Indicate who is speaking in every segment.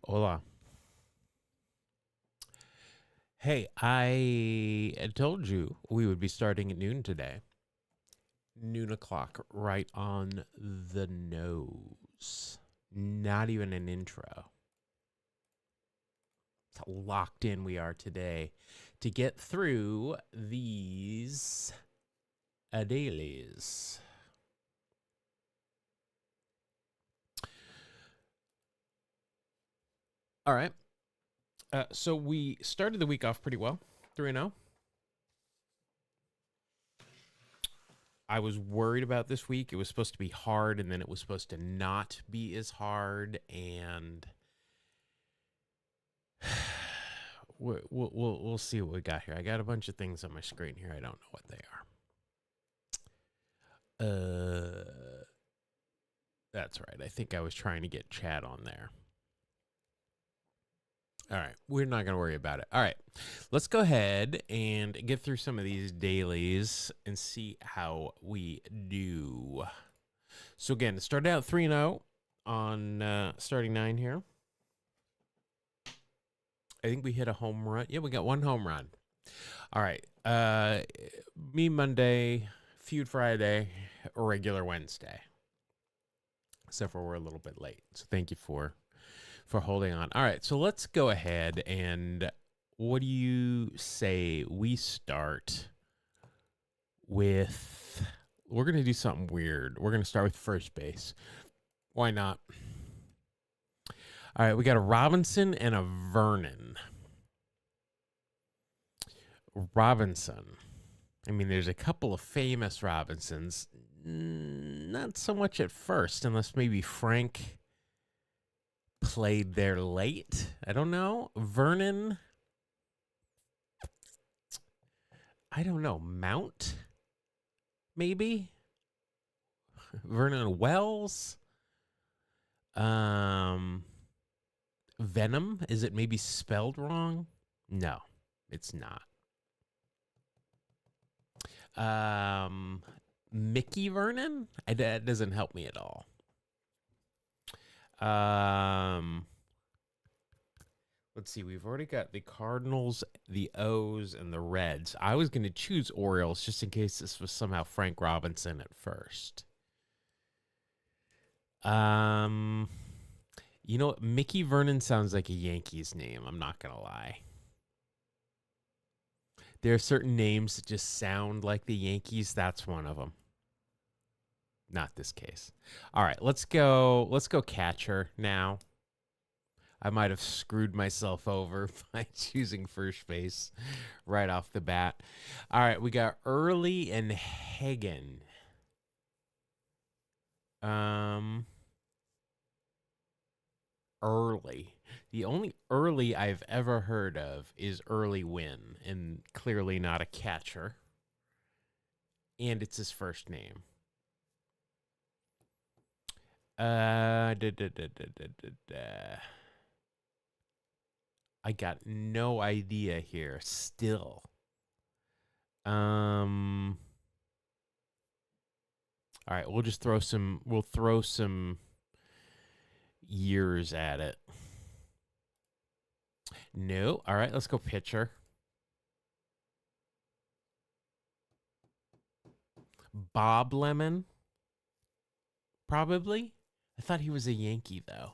Speaker 1: Hola. Hey, I had told you we would be starting at noon today. Noon o'clock, right on the nose. Not even an intro. That's how locked in we are today to get through these dailies. All right. So we started the week off pretty well, 3-0. I was worried about this week. It was supposed to be hard, and then it was supposed to not be as hard. And we'll see what we got here. I got a bunch of things on my screen here. I don't know what they are. That's right. I think I was trying to get chat on there. All right, we're not going to worry about it. All right, let's go ahead and get through some of these dailies and see how we do. So again, it started out 3-0 on starting 9 here. I think we hit a home run. Yeah, we got one home run. All right. Me Monday, Feud Friday, regular Wednesday. Except for we're a little bit late. So thank you for holding on. All right, so let's go ahead and what do you say we start with? We're going to do something weird. We're going to start with first base. Why not? All right, we got a Robinson and a Vernon. Robinson. I mean, there's a couple of famous Robinsons. Not so much at first, unless maybe Frank played there late. I don't know. Vernon. I don't know. Mount? Maybe? Vernon Wells? Venom? Is it maybe spelled wrong? No, it's not. Mickey Vernon? That doesn't help me at all. Let's see. We've already got the Cardinals, the O's, and the Reds. I was going to choose Orioles just in case this was somehow Frank Robinson at first. You know what? Mickey Vernon sounds like a Yankees name. I'm not going to lie. There are certain names that just sound like the Yankees. That's one of them. Not this case. All right, let's go catcher now. I might have screwed myself over by choosing first base right off the bat. All right, we got Early and Hagen. Early. The only Early I've ever heard of is Early Wynn, and clearly not a catcher. And it's his first name. I got no idea here still. All right, we'll throw some years at it. No. All right, let's go pitcher. Bob Lemon? Probably. I thought he was a Yankee though.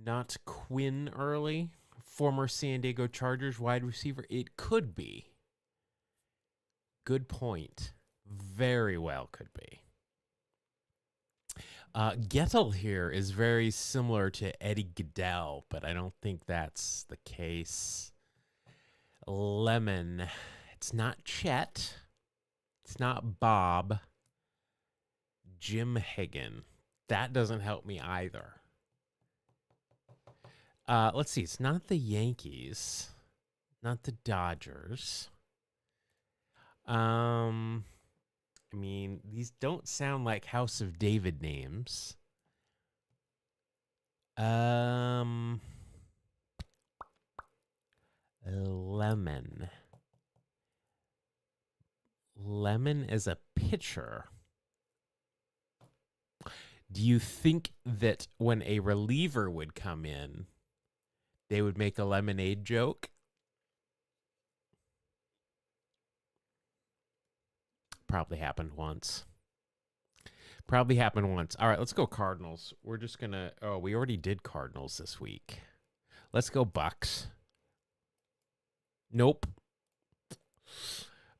Speaker 1: Not Quinn Early, former San Diego Chargers wide receiver. It could be. Good point. Very well could be. Gettle here is very similar to Eddie Goodell, but I don't think that's the case. Lemon. It's not Chet. It's not Bob. Jim Hagan. That doesn't help me either. Let's see. It's not the Yankees. Not the Dodgers. I mean, these don't sound like House of David names. Lemon. Lemon as a pitcher. Do you think that when a reliever would come in, they would make a lemonade joke? Probably happened once. All right, let's go Cardinals. We're just going to... Oh, we already did Cardinals this week. Let's go Bucks. Nope.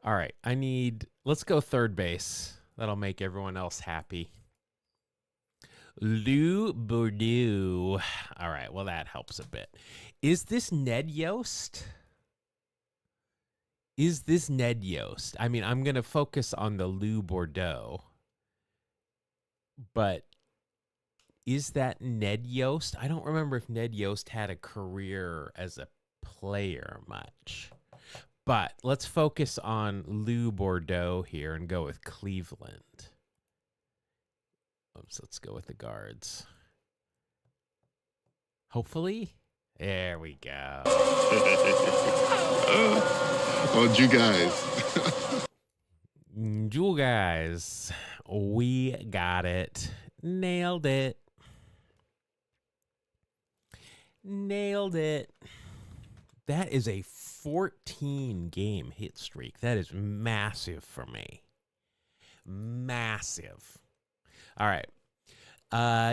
Speaker 1: All right, let's go third base. That'll make everyone else happy. Lou Boudreau. All right, well, that helps a bit. Is this Ned Yost? I mean, I'm going to focus on the Lou Bordeaux. But is that Ned Yost? I don't remember if Ned Yost had a career as a player much. But let's focus on Lou Bordeaux here and go with Cleveland. Oops, let's go with the Guards. Hopefully. There we go.
Speaker 2: Oh, you guys.
Speaker 1: You guys. We got it. Nailed it. That is a 14-game hit streak. That is massive for me. Massive. All right.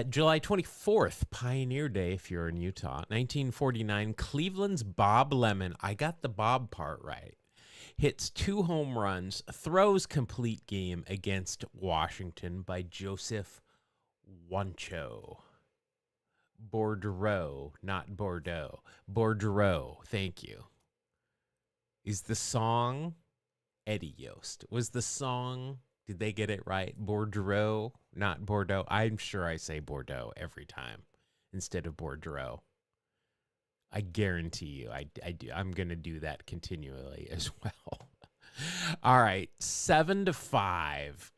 Speaker 1: July 24th, Pioneer Day, if you're in Utah. 1949, Cleveland's Bob Lemon. I got the Bob part right. Hits 2 home runs, throws complete game against Washington by Joseph Wancho. Bordeaux, not Bordeaux. Bordeaux, thank you. Is the song Eddie Yost? Was the song, did they get it right? Bordeaux, not Bordeaux. I'm sure I say Bordeaux every time instead of Bordeaux. I guarantee you I do. I'm going to do that continually as well. All right, 7-5,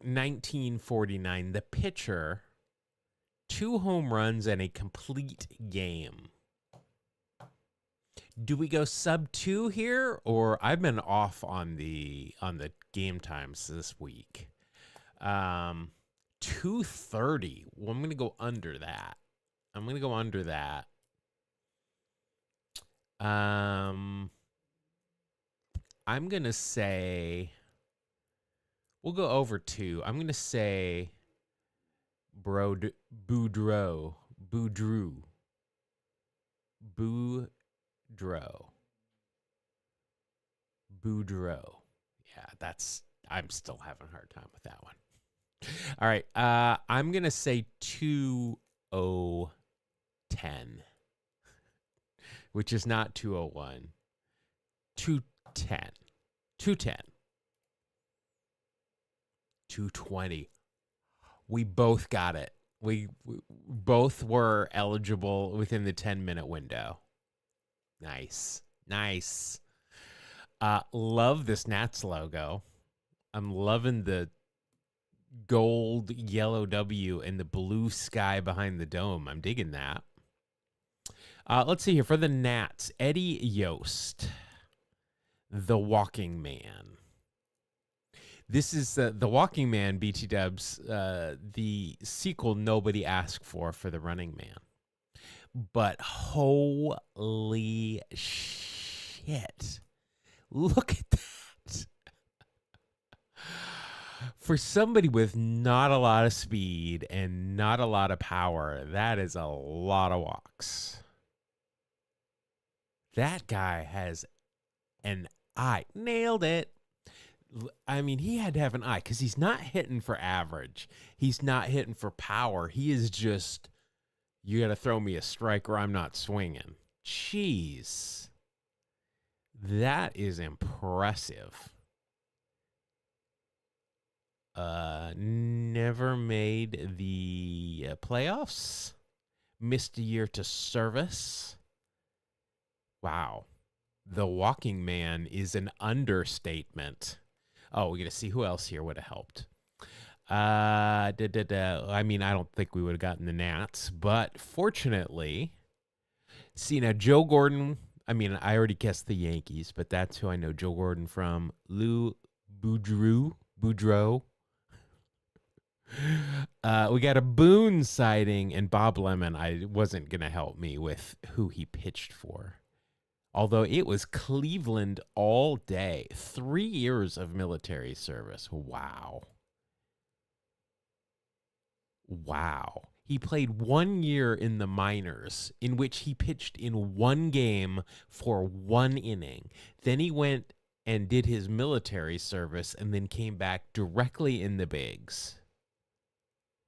Speaker 1: 1949. The pitcher, 2 home runs and a complete game. Do we go sub 2 here, or I've been off on the game times this week? 2:30. Well, I'm going to go under that. I'm going to say we'll go over 2. I'm going to say Boudreaux. Yeah, I'm still having a hard time with that one. All right, I'm going to say 2:10. Which is not 2:01. 2:10. 2:20. We both got it. We both were eligible within the 10-minute window. Nice. Love this Nats logo. I'm loving the gold yellow W and the blue sky behind the dome. I'm digging that. Let's see here. For the Nats, Eddie Yost, The Walking Man. This is The Walking Man, BT Dubs, the sequel nobody asked for The Running Man. But holy shit. Look at that. For somebody with not a lot of speed and not a lot of power, that is a lot of walks. That guy has an eye. Nailed it. I mean, he had to have an eye because he's not hitting for average. He's not hitting for power. He is just, you got to throw me a strike or I'm not swinging. Jeez. That is impressive. Never made the playoffs. Missed a year to service. Wow. The Walking Man is an understatement. Oh, we're going to see who else here would have helped. I mean, I don't think we would have gotten the Nats, but fortunately, see now Joe Gordon, I mean, I already guessed the Yankees, but that's who I know Joe Gordon from. Lou Boudreau. We got a Boone sighting, and Bob Lemon. I wasn't gonna help me with who he pitched for, although it was Cleveland all day. 3 years of military service. Wow. Wow. He played 1 year in the minors, in which he pitched in one game for 1 inning. Then he went and did his military service, and then came back directly in the bigs.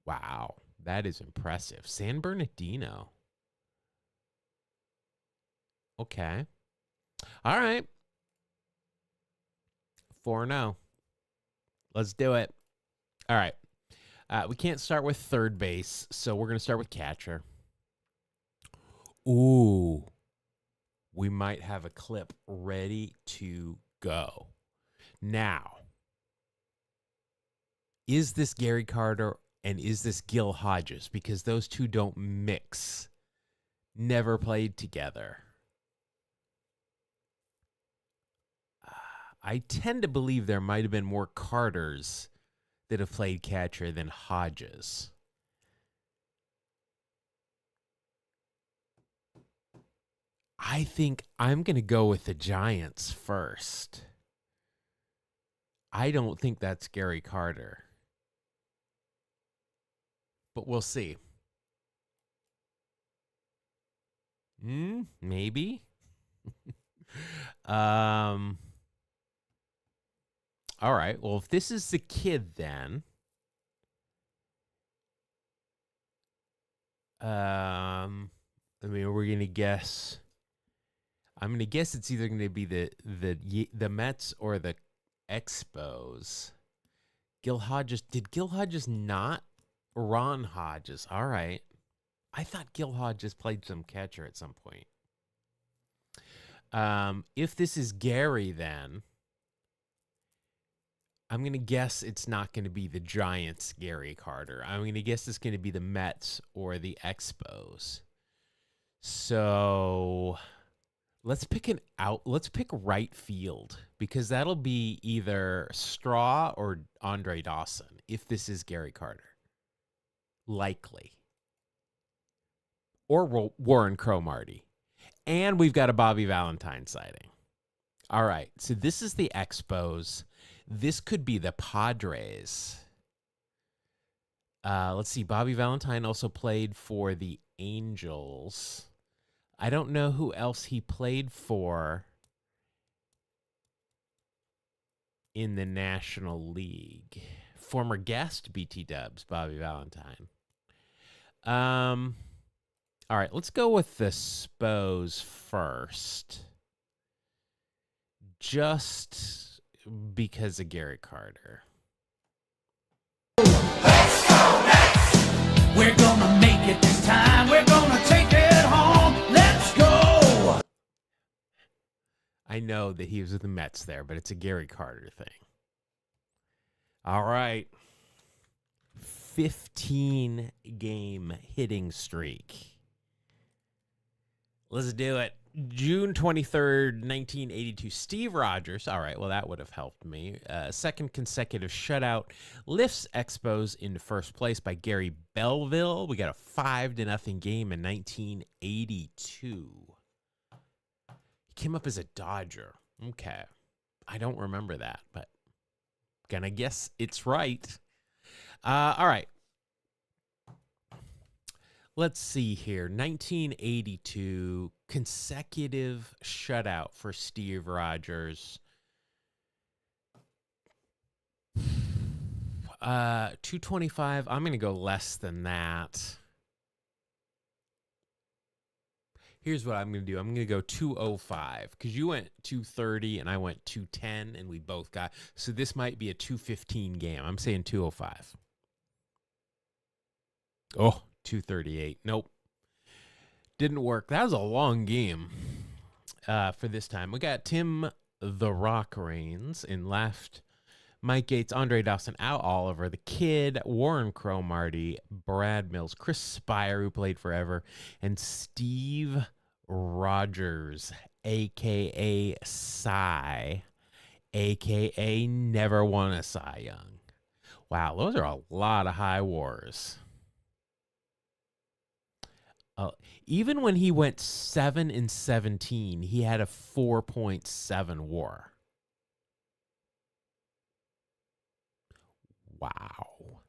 Speaker 1: Wow, that is impressive. San Bernardino. Okay. All right. 4-0. Let's do it. All right. We can't start with third base, so we're going to start with catcher. Ooh. We might have a clip ready to go. Now, is this Gary Carter and is this Gil Hodges? Because those two don't mix. Never played together. I tend to believe there might have been more Carters that have played catcher than Hodges. I think I'm going to go with the Giants first. I don't think that's Gary Carter. But we'll see. Maybe. All right. Well, if this is the kid, then I mean, we're gonna guess. I'm gonna guess it's either gonna be the Mets or the Expos. Gil Hodges. Did Gil Hodges not? Ron Hodges. All right. I thought Gil Hodges played some catcher at some point. If this is Gary, then I'm going to guess it's not going to be the Giants' Gary Carter. I'm going to guess it's going to be the Mets or the Expos. So let's pick right field, because that'll be either Straw or Andre Dawson if this is Gary Carter. Likely. Or Warren Cromartie. And we've got a Bobby Valentine sighting. All right, so this is the Expos. This could be the Padres. Let's see. Bobby Valentine also played for the Angels. I don't know who else he played for in the National League. Former guest BT Dubs, Bobby Valentine. All right, let's go with the Spos first. Just because of Gary Carter.
Speaker 3: Let's go Mets! We're gonna make it this time. We're gonna take it home. Let's go!
Speaker 1: I know that he was with the Mets there, but it's a Gary Carter thing. All right. 15-game hitting streak. Let's do it. June 23rd, 1982. Steve Rogers. All right, well, that would have helped me. Second consecutive shutout. Lifts Expos into first place by Gary Belleville. We got a 5-0 game in 1982. He came up as a Dodger. Okay. I don't remember that, but gonna guess it's right. All right. Let's see here. 1982, consecutive shutout for Steve Rogers. 225. I'm going to go less than that. Here's what I'm going to do. I'm going to go 205 because you went 230 and I went 210 and we both got. So this might be a 215 game. I'm saying 205. Oh, 238. Nope. Didn't work. That was a long game for this time. We got Tim the Rock Reigns in left. Mike Gates, Andre Dawson, Al Oliver, the Kid, Warren Cromartie, Brad Mills, Chris Spire, who played forever, and Steve Rogers, a.k.a. Cy, a.k.a. never won a Cy Young. Wow, those are a lot of high wars. Even when he went 7-17, he had a 4.7 WAR. Wow,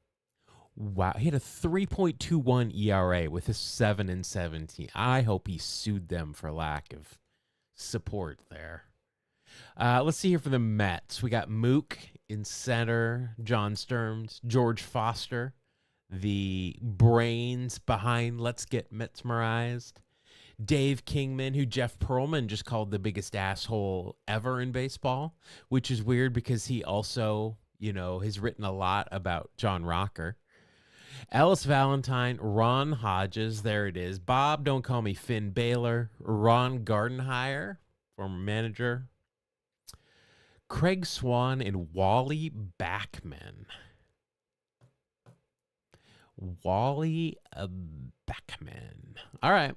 Speaker 1: he had a 3.21 ERA with a 7-17. I hope he sued them for lack of support there. Let's see here for the Mets. We got Mook in center, John Stearns, George Foster, the brains behind Let's Get Mesmerized. Dave Kingman, who Jeff Pearlman just called the biggest asshole ever in baseball, which is weird because he also, has written a lot about John Rocker. Ellis Valentine, Ron Hodges, there it is. Bob, don't call me Finn Baylor. Ron Gardenhire, former manager. Craig Swan and Wally Backman. Wally Backman. All right.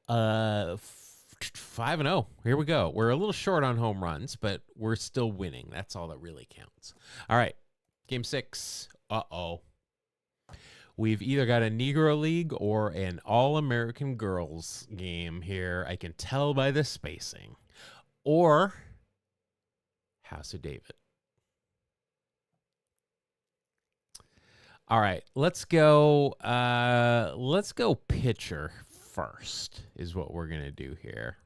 Speaker 1: 5-0. Here we go. We're a little short on home runs, but we're still winning. That's all that really counts. All right. Game 6. Uh-oh. We've either got a Negro League or an All-American Girls game here. I can tell by the spacing. Or House of David. All right, let's go pitcher first is what we're going to do here.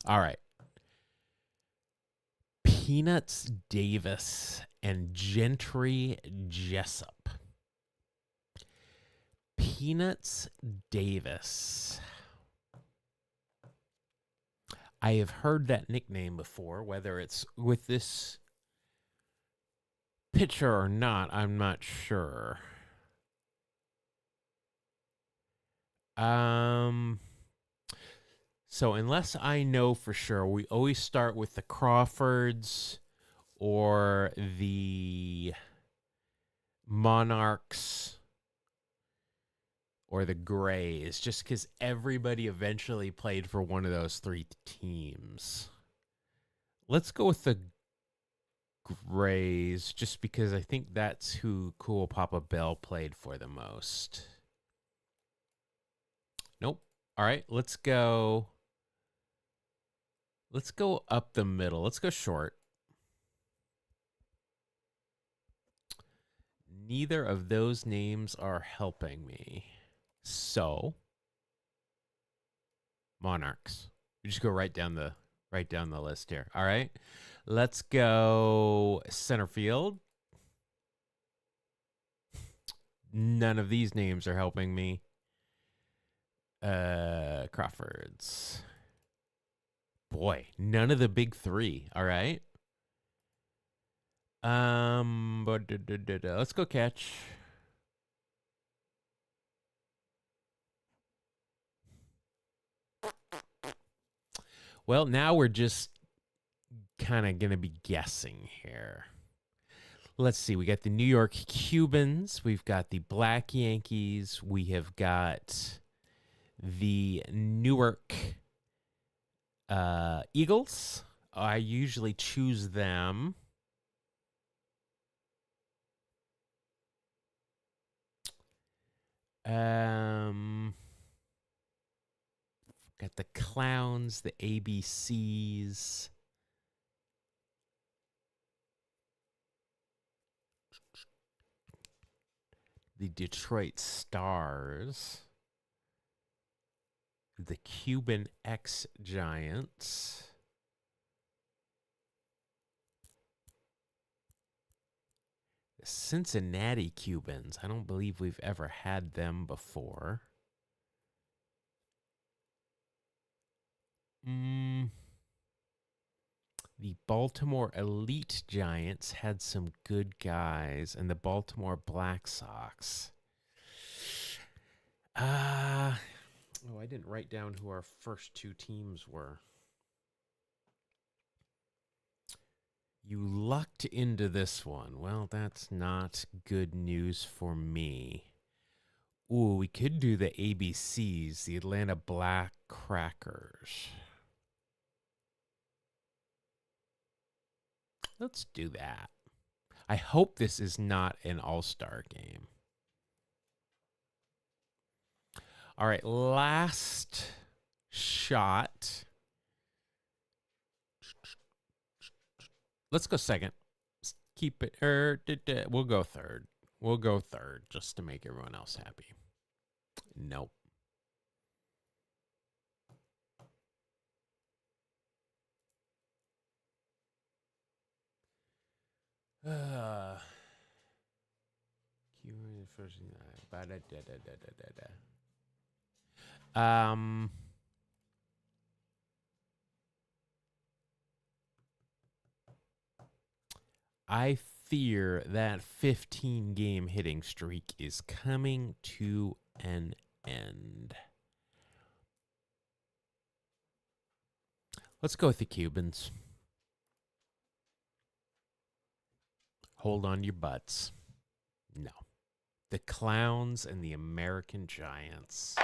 Speaker 1: All right. Peanuts Davis and Gentry Jessup. Peanuts Davis. I have heard that nickname before, whether it's with this pitcher or not, I'm not sure. So unless I know for sure, we always start with the Crawfords or the Monarchs or the Grays, just because everybody eventually played for one of those three teams. Let's go with the Grays, just because I think that's who Cool Papa Bell played for the most. Nope. All right, let's go up the middle. Let's go short. Neither of those names are helping me. So, Monarchs. We just go right down the list here. All right. Let's go center field. None of these names are helping me. Crawfords. Boy, none of the big three. All right. Let's go catch. Well, now we're just kind of going to be guessing here. Let's see. We got the New York Cubans. We've got the Black Yankees. We have got the Newark Eagles. I usually choose them. Got the Clowns, the ABCs. The Detroit Stars. The Cuban X Giants. The Cincinnati Cubans. I don't believe we've ever had them before. The Baltimore Elite Giants had some good guys, and the Baltimore Black Sox. I didn't write down who our first two teams were. You lucked into this one. Well, that's not good news for me. Ooh, we could do the ABCs, the Atlanta Black Crackers. Let's do that. I hope this is not an all-star game. All right, last shot. Let's go second. Keep it. We'll go third. We'll go third just to make everyone else happy. Nope. I fear that 15-game hitting streak is coming to an end. Let's go with the Cubans. Hold on to your butts. No. The Clowns and the American Giants.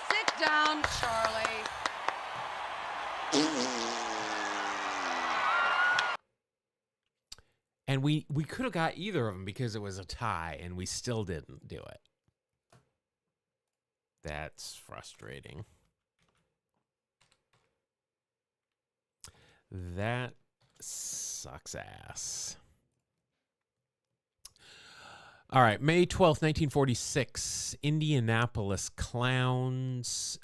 Speaker 4: Sit down, Charlie.
Speaker 1: And we could have got either of them because it was a tie, and we still didn't do it. That's frustrating. That sucks ass. All right, May 12th, 1946, Indianapolis Clowns,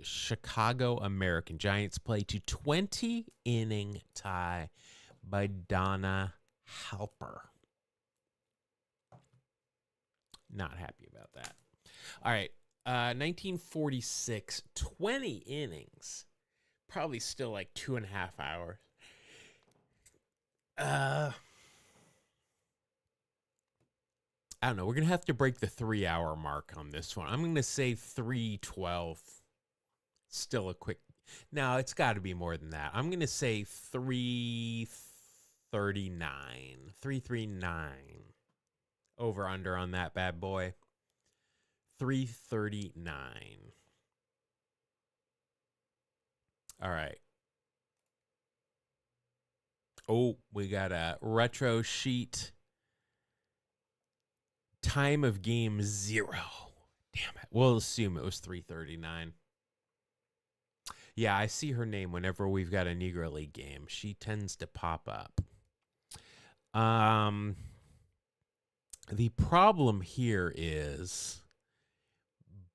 Speaker 1: Chicago American Giants play to 20-inning tie by Donna Halper. Not happy about that. All right, 1946, 20 innings. Probably still like 2.5 hours. I don't know. We're going to have to break the 3-hour mark on this one. I'm going to say 3:12. Still a quick. No, it's got to be more than that. I'm going to say 3:39. 3:39. Over under on that bad boy. 3:39. All right. Oh, we got a retro sheet. Time of game 0. Damn it. We'll assume it was 3:39. Yeah, I see her name whenever we've got a Negro League game. She tends to pop up. The problem here is,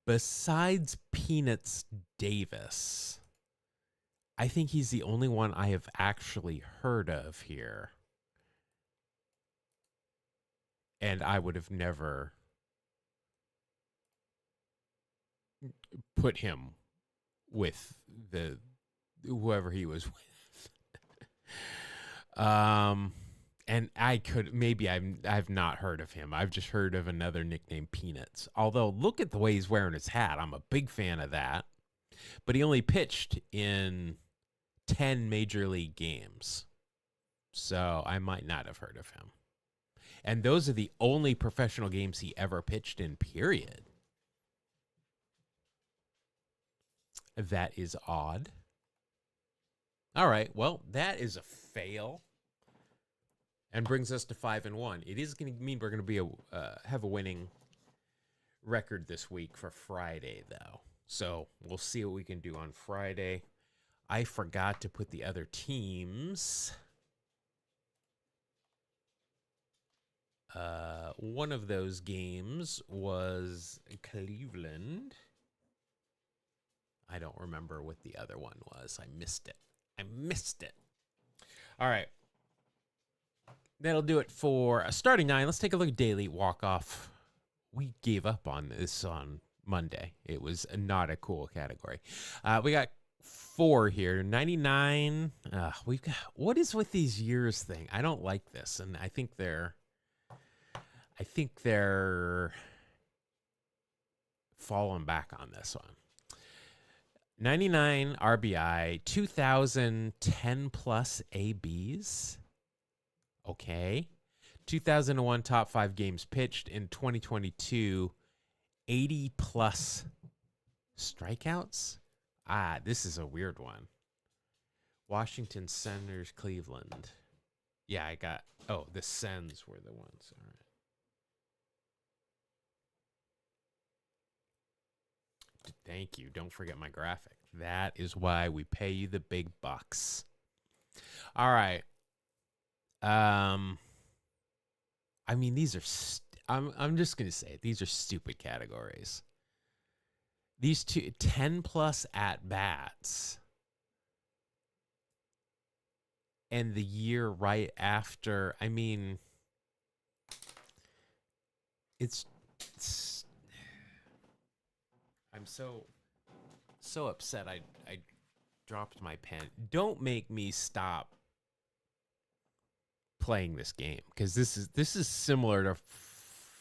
Speaker 1: besides Peanuts Davis, I think he's the only one I have actually heard of here. And I would have never put him with the whoever he was with. And I could maybe I've not heard of him. I've just heard of another nickname, Peanuts. Although look at the way he's wearing his hat. I'm a big fan of that. But he only pitched in 10 major league games. So I might not have heard of him. And those are the only professional games he ever pitched in, period. That is odd. All right, well, that is a fail. And brings us to 5-1. It is going to mean we're going to be have a winning record this week for Friday, though. So we'll see what we can do on Friday. I forgot to put the other teams. One of those games was Cleveland. I don't remember what the other one was. I missed it. All right. That'll do it for a starting 9. Let's take a look at daily walk-off. We gave up on this on Monday. It was not a cool category. We got 4 here. 99. We've got, what is with these years thing? I don't like this, and I think they're falling back on this one. 99 RBI, 2010 plus ABs. Okay. 2001 top 5 games pitched in 2022, 80 plus strikeouts. This is a weird one. Washington Senators, Cleveland. Yeah, I got. Oh, the Sens were the ones. All right. Thank you. Don't forget my graphic. That is why we pay you the big bucks. All right. I mean, these are. I'm just gonna say it. These are stupid categories. These 10 plus at bats, and the year right after. I mean, it's I'm so upset. I dropped my pen. Don't make me stop playing this game, because this is similar to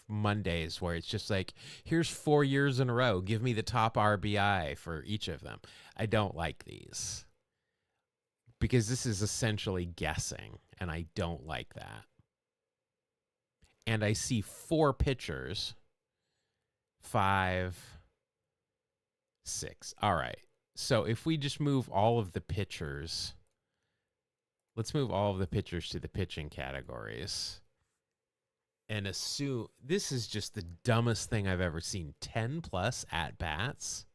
Speaker 1: Mondays, where it's just like, here's 4 years in a row. Give me the top RBI for each of them. I don't like these, because this is essentially guessing, and I don't like that. And I see 4 pitchers, 5, 6. All right. So if we just move all of the pitchers, let's move all of the pitchers to the pitching categories and assume this is just the dumbest thing I've ever seen. 10 plus at bats.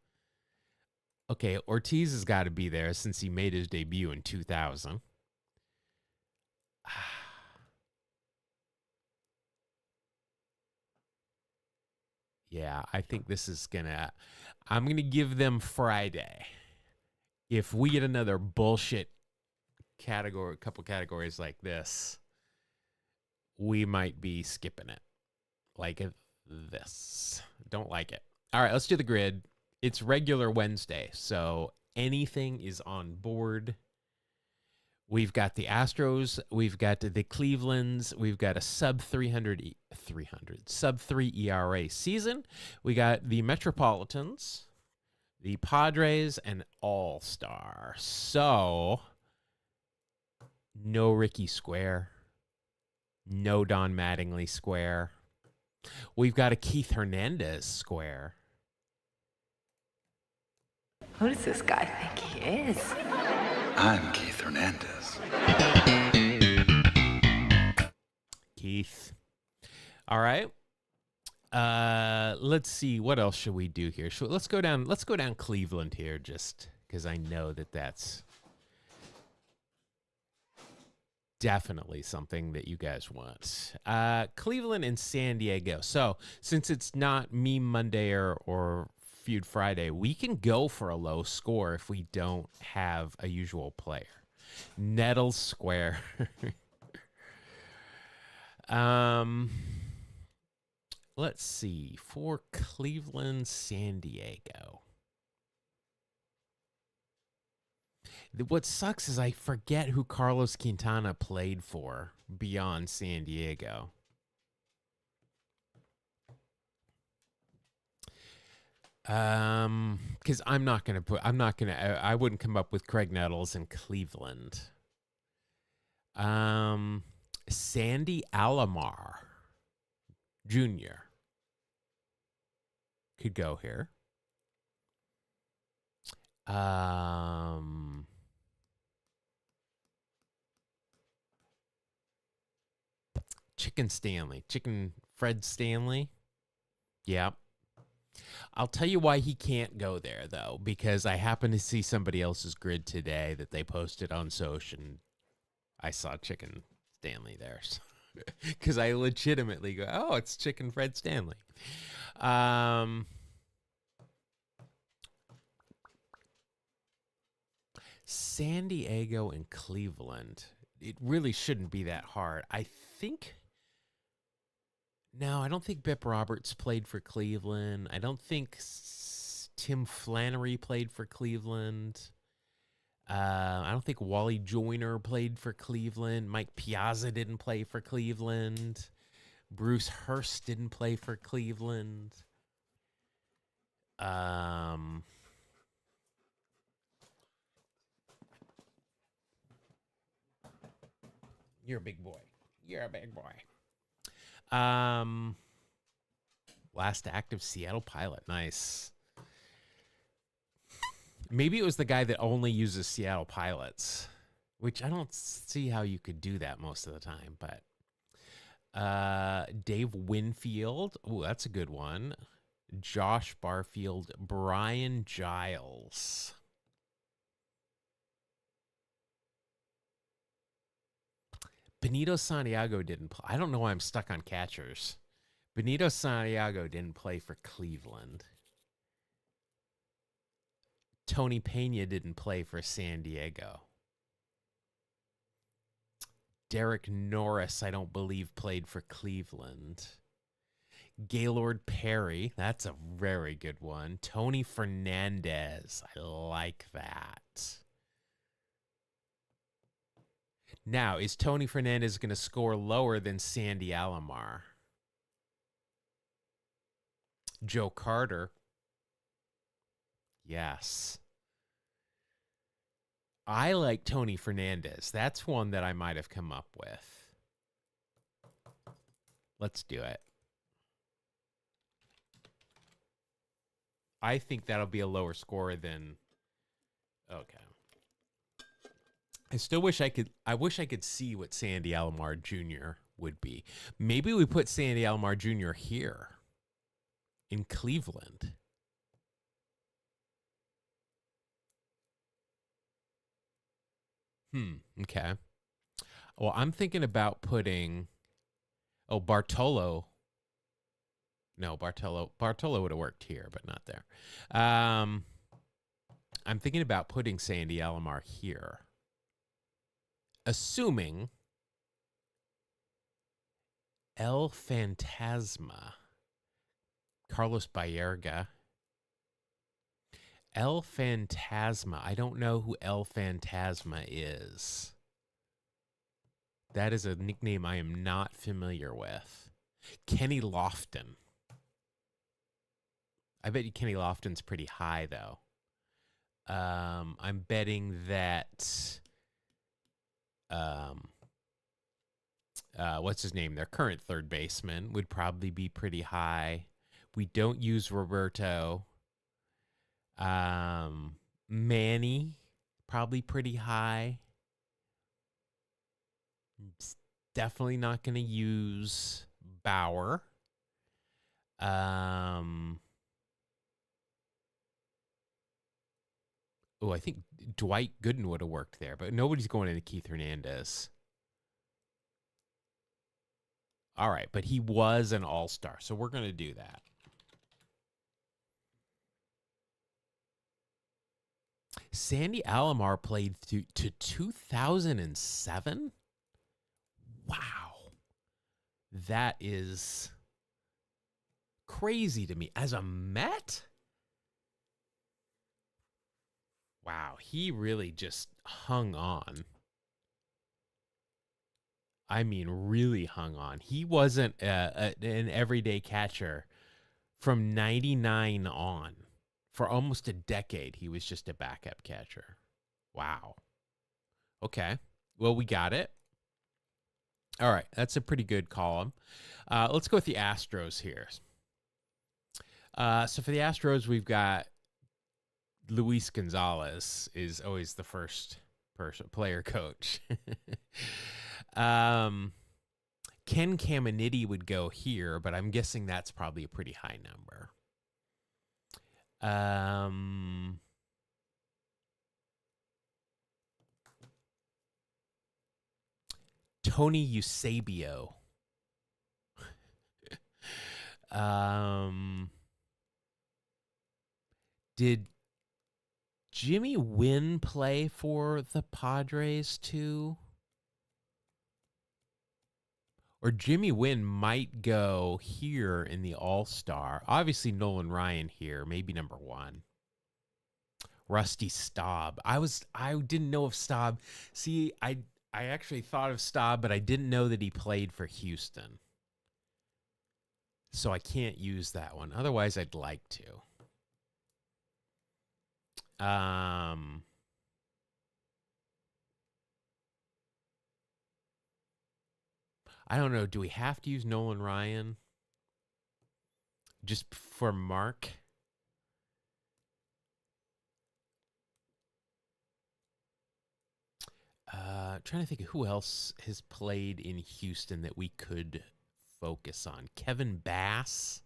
Speaker 1: Okay, Ortiz has got to be there since he made his debut in 2000. Yeah, I think this is I'm going to give them Friday. If we get another bullshit couple categories like this, we might be skipping it. Like this. Don't like it. All right, let's do the grid. It's regular Wednesday, so anything is on board. We've got the Astros, we've got the Clevelands, we've got a sub 3 ERA season. We got the Metropolitans, the Padres, and All-Star. So, no Ricky Square, no Don Mattingly Square. We've got a Keith Hernandez Square.
Speaker 4: Who does this guy think he is?
Speaker 5: I'm Keith Hernandez.
Speaker 1: Keith. All right. Let's see. What else should we do here? Let's go down Cleveland here, just because I know that's definitely something that you guys want. Cleveland and San Diego. So since it's not Meme Monday or Feud Friday, we can go for a low score if we don't have a usual player. Nettles Square. Let's see. For Cleveland, San Diego. What sucks is I forget who Carlos Quintana played for beyond San Diego. Because I wouldn't come up with Craig Nettles in Cleveland. Sandy Alomar Jr. could go here. Chicken Fred Stanley. Yeah. I'll tell you why he can't go there, though, because I happened to see somebody else's grid today that they posted on social, and I saw Chicken Stanley there. Because I legitimately go, oh, it's Chicken Fred Stanley. San Diego and Cleveland. It really shouldn't be that hard. No, I don't think Bip Roberts played for Cleveland. I don't think Tim Flannery played for Cleveland. I don't think Wally Joyner played for Cleveland. Mike Piazza didn't play for Cleveland. Bruce Hurst didn't play for Cleveland. You're a big boy. You're a big boy. Last active Seattle Pilot. Nice. Maybe it was the guy that only uses Seattle Pilots. which I don't see how you could do that most of the time, but Dave Winfield. Oh, that's a good one. Josh Barfield, Brian Giles. Benito Santiago didn't play. I don't know why I'm stuck on catchers. Benito Santiago didn't play for Cleveland. Tony Pena didn't play for San Diego. Derek Norris, I don't believe, played for Cleveland. Gaylord Perry, that's a very good one. Tony Fernandez, I like that. Now, is Tony Fernandez going to score lower than Sandy Alomar? Joe Carter. Yes. I like Tony Fernandez. That's one that I might have come up with. Let's do it. I think that'll be a lower score than... Okay. I still wish I could see what Sandy Alomar Jr. would be. Maybe we put Sandy Alomar Jr. here in Cleveland. Okay. Well, I'm thinking about putting Bartolo. No, Bartolo would have worked here, but not there. I'm thinking about putting Sandy Alomar here. Assuming El Fantasma, Carlos Baerga. El Fantasma. I don't know who El Fantasma is. That is a nickname I am not familiar with. Kenny Lofton. I bet you Kenny Lofton's pretty high, though. I'm betting that... what's his name? Their current third baseman would probably be pretty high. We don't use Roberto. Manny, probably pretty high. Definitely not going to use Bauer. I think Dwight Gooden would have worked there, but nobody's going into Keith Hernandez. All right, but he was an all-star, so we're going to do that. Sandy Alomar played to 2007? Wow. That is crazy to me. As a Met? Wow, he really just hung on. I mean, really hung on. He wasn't an everyday catcher from 99 on. For almost a decade, he was just a backup catcher. Wow. Okay. Well, we got it. All right. That's a pretty good column. Let's go with the Astros here. So for the Astros, we've got Luis Gonzalez is always the first player coach. Ken Caminiti would go here, but I'm guessing that's probably a pretty high number. Tony Eusebio. Did Jimmy Wynn play for the Padres too? Or Jimmy Wynn might go here in the All-Star. Obviously, Nolan Ryan here, maybe number 1. Rusty Staub. I didn't know of Staub. See, I actually thought of Staub, but I didn't know that he played for Houston. So I can't use that one. Otherwise, I'd like to. I don't know. Do we have to use Nolan Ryan? Just for Mark? trying to think of who else has played in Houston that we could focus on. Kevin Bass.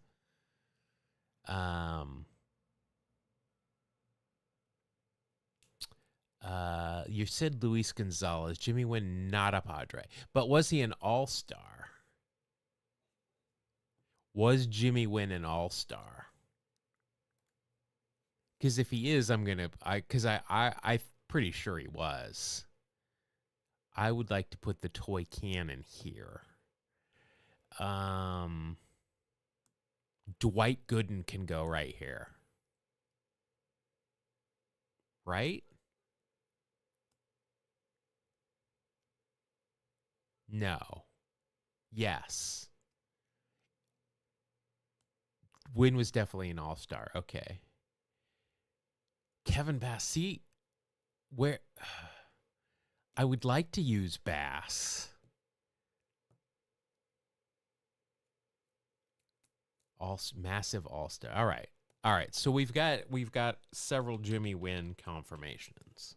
Speaker 1: You said Luis Gonzalez. Jimmy Wynn, not a Padre. But was he an all-star? Was Jimmy Wynn an all-star? Because if he is, I'm pretty sure he was. I would like to put the toy cannon here. Dwight Gooden can go right here. Right? No. Yes. Wynn was definitely an all-star. Okay. Kevin Bass. See, where I would like to use Bass. Massive all-star. All right. All right. So we've got several Jimmy Wynn confirmations.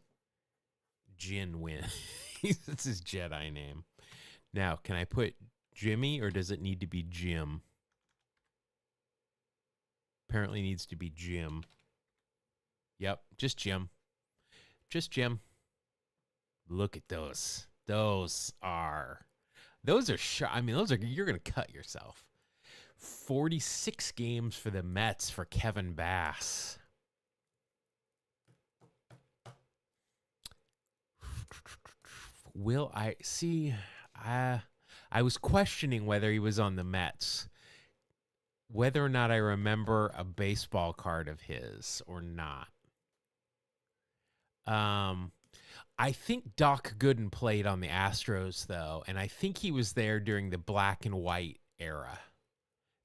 Speaker 1: Jin Wynn. That's his Jedi name. Now, can I put Jimmy or does it need to be Jim? Apparently needs to be Jim. Yep, just Jim. Just Jim. Look at those. Those are I mean, you're going to cut yourself. 46 games for the Mets for Kevin Bass. Will I see? I was questioning whether he was on the Mets, whether or not I remember a baseball card of his or not. I think Doc Gooden played on the Astros, though, and I think he was there during the black and white era.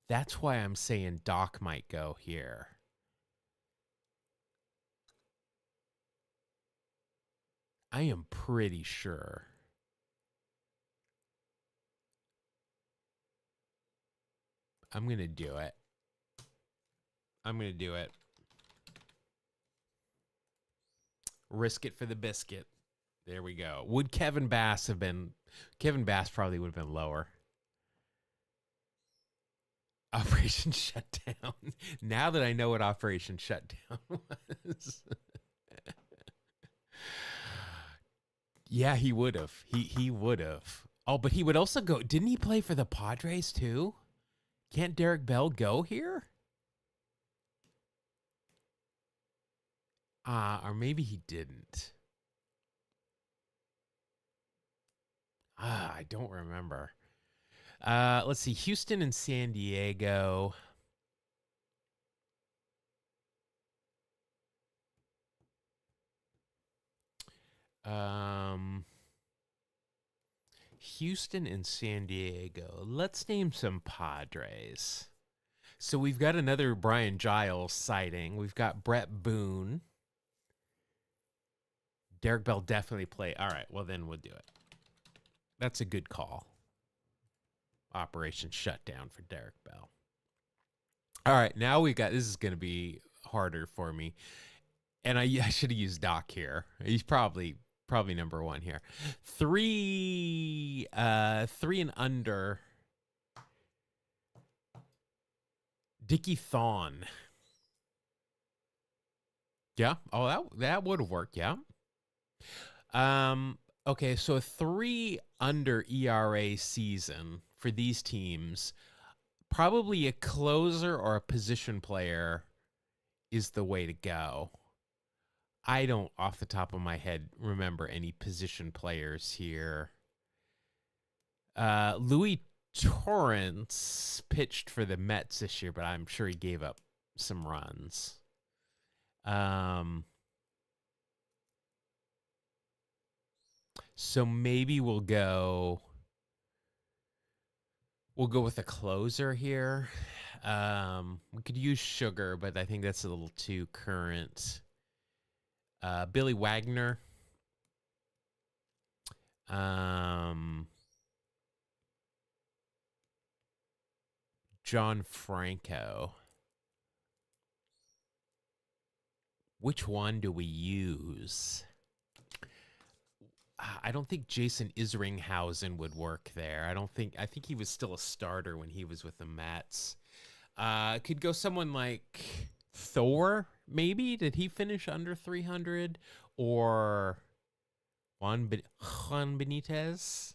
Speaker 1: That's why I'm saying Doc might go here. I am pretty sure. I'm going to do it. I'm going to do it. Risk it for the biscuit. There we go. Would Kevin Bass have been... Kevin Bass probably would have been lower. Operation Shutdown. Now that I know what Operation Shutdown was. Yeah, he would have. He would have. Oh, but he would also go... Didn't he play for the Padres, too? Can't Derek Bell go here? Or maybe he didn't. I don't remember. Let's see. Houston and San Diego. Houston and San Diego. Let's name some Padres. So we've got another Brian Giles sighting. We've got Brett Boone. Derek Bell definitely play. All right, well then we'll do it. That's a good call. Operation Shutdown for Derek Bell. All right, now we got, this is going to be harder for me. And I should have used Doc here. He's probably number one here. Three and under. Dickie Thon. Yeah. Oh, that would have worked. Yeah. Okay, so a 3 under ERA season for these teams, probably a closer or a position player is the way to go. I don't, off the top of my head, remember any position players here. Louis Torrance pitched for the Mets this year, but I'm sure he gave up some runs. So maybe we'll go with a closer here. We could use Sugar, but I think that's a little too current. Billy Wagner. John Franco. Which one do we use? I don't think Jason Isringhausen would work there. I think he was still a starter when he was with the Mets. Could go someone like Thor, maybe. Did he finish under 300? Or Juan Benitez?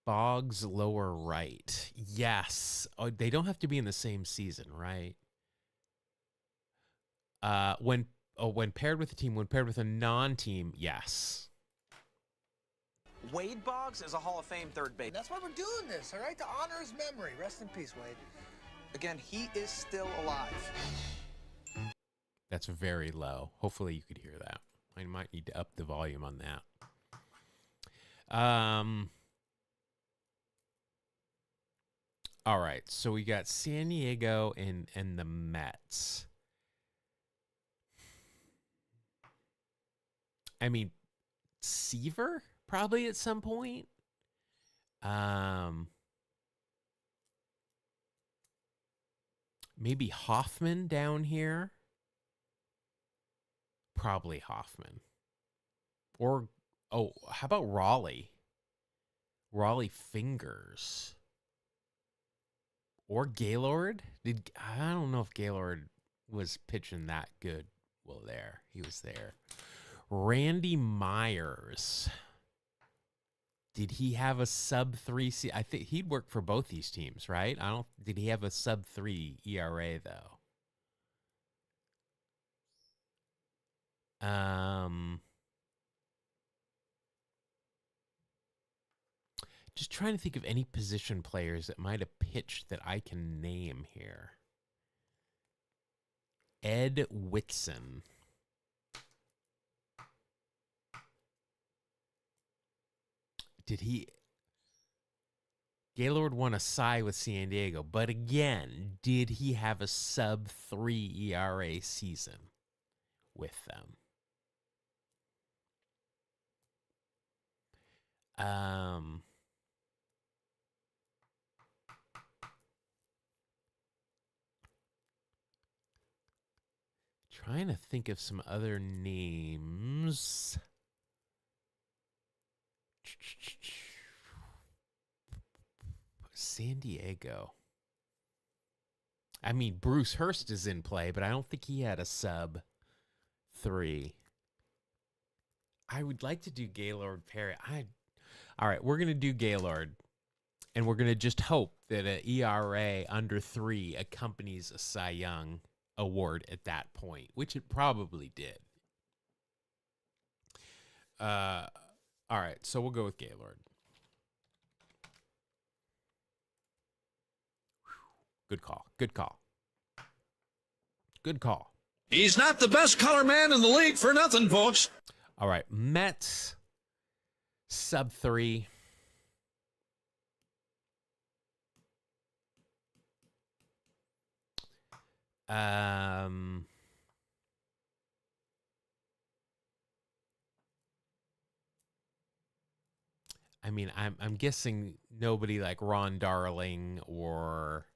Speaker 1: Boggs lower right. Yes. Oh, they don't have to be in the same season, right? When paired with a team, when paired with a non-team, yes.
Speaker 6: Wade Boggs is a Hall of Fame third base.
Speaker 7: That's why we're doing this, all right? To honor his memory. Rest in peace, Wade.
Speaker 6: Again, he is still alive.
Speaker 1: That's very low. Hopefully you could hear that. I might need to up the volume on that. All right, so we got San Diego and the Mets. I mean, Seaver probably at some point. Maybe Hoffman down here. Probably Hoffman. Or, how about Raleigh? Raleigh Fingers. Or Gaylord? I don't know if Gaylord was pitching that good. Well, he was there. Randy Myers. Did he have a sub 3? I think he'd work for both these teams, right? Did he have a sub 3 ERA though? Just trying to think of any position players that might have pitched that I can name here. Ed Whitson. Did he? Gaylord won a Cy with San Diego, but again, did he have a sub 3 ERA season with them? Trying to think of some other names. San Diego. I mean, Bruce Hurst is in play, but I don't think he had a sub 3. I would like to do Gaylord Perry. All right, we're going to do Gaylord, and we're going to just hope that an ERA under 3 accompanies a Cy Young award at that point, which it probably did. All right, so we'll go with Gaylord. Good call. Good call. Good call.
Speaker 8: He's not the best color man in the league for nothing, folks.
Speaker 1: All right, Mets sub 3. I mean, I'm guessing nobody like Ron Darling or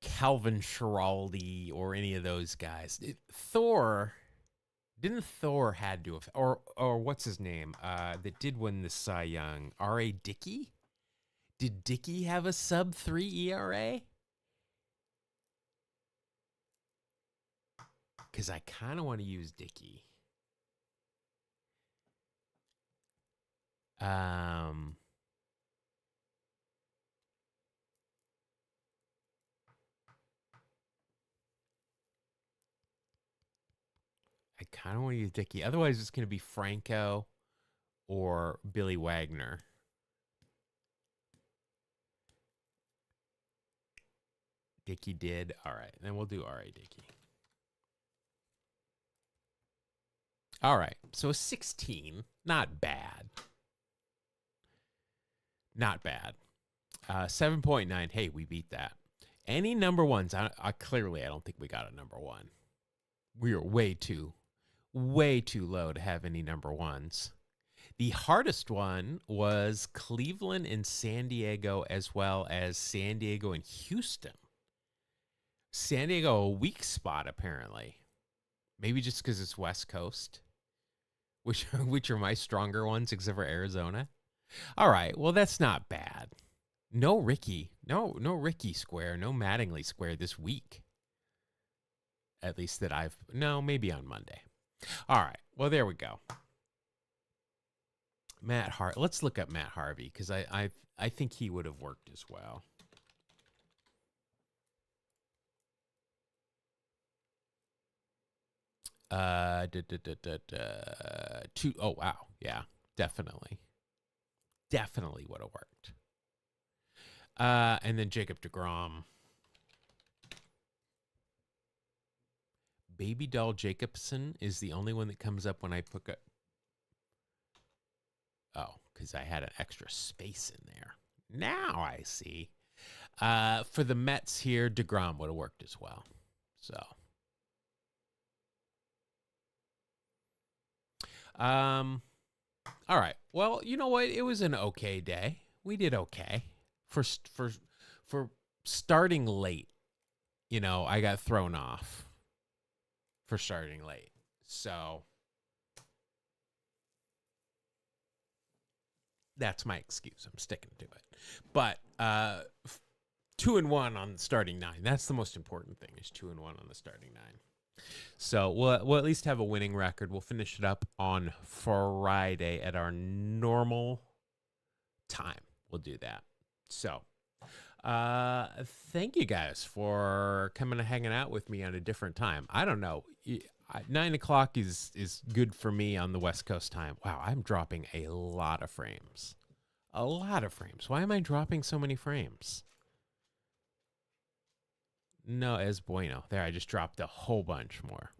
Speaker 1: Calvin Schiraldi or any of those guys. Didn't Thor had to have, or what's his name? That did win the Cy Young. R.A. Dickey? Did Dickey have a sub 3 ERA? Because I kind of want to use Dickey. I kind of want to use Dickey. Otherwise, it's going to be Franco or Billy Wagner. Dickey did. All right. Then we'll do R.A. Dickey. All right. So 16. Not bad. Not bad. 7.9. Hey, we beat that. Any number ones? Clearly, I don't think we got a number one. We are way too low to have any number ones. The hardest one was Cleveland and San Diego, as well as San Diego and Houston. San Diego, a weak spot, apparently. Maybe just because it's West Coast. which are my stronger ones, except for Arizona. All right, well that's not bad. No Ricky square, no Mattingly square this week. At least that maybe on Monday. All right, well there we go. Let's look up Matt Harvey because I think he would have worked as well. Oh wow, yeah, definitely would have worked. And then Jacob deGrom, Baby Doll Jacobson is the only one that comes up when I put it. Oh, because I had an extra space in there. Now I see. For the Mets here, deGrom would have worked as well. So. All right. Well, you know what? It was an okay day. We did okay for starting late. You know, I got thrown off for starting late. So that's my excuse. I'm sticking to it. But 2-1 on the starting 9. That's the most important thing, is 2-1 on the starting 9. So we'll at least have a winning record. We'll finish it up on Friday at our normal time. We'll do that. So thank you guys for coming and hanging out with me on a different time. I don't know. 9 o'clock is good for me on the West Coast time. Wow, I'm dropping a lot of frames. A lot of frames. Why am I dropping so many frames? No, es bueno. There, I just dropped a whole bunch more.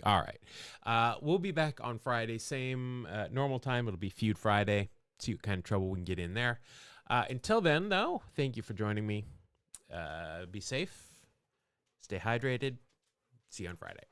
Speaker 1: All right. We'll be back on Friday. Same normal time. It'll be Feud Friday. See what kind of trouble we can get in there. Until then, though, thank you for joining me. Be safe. Stay hydrated. See you on Friday.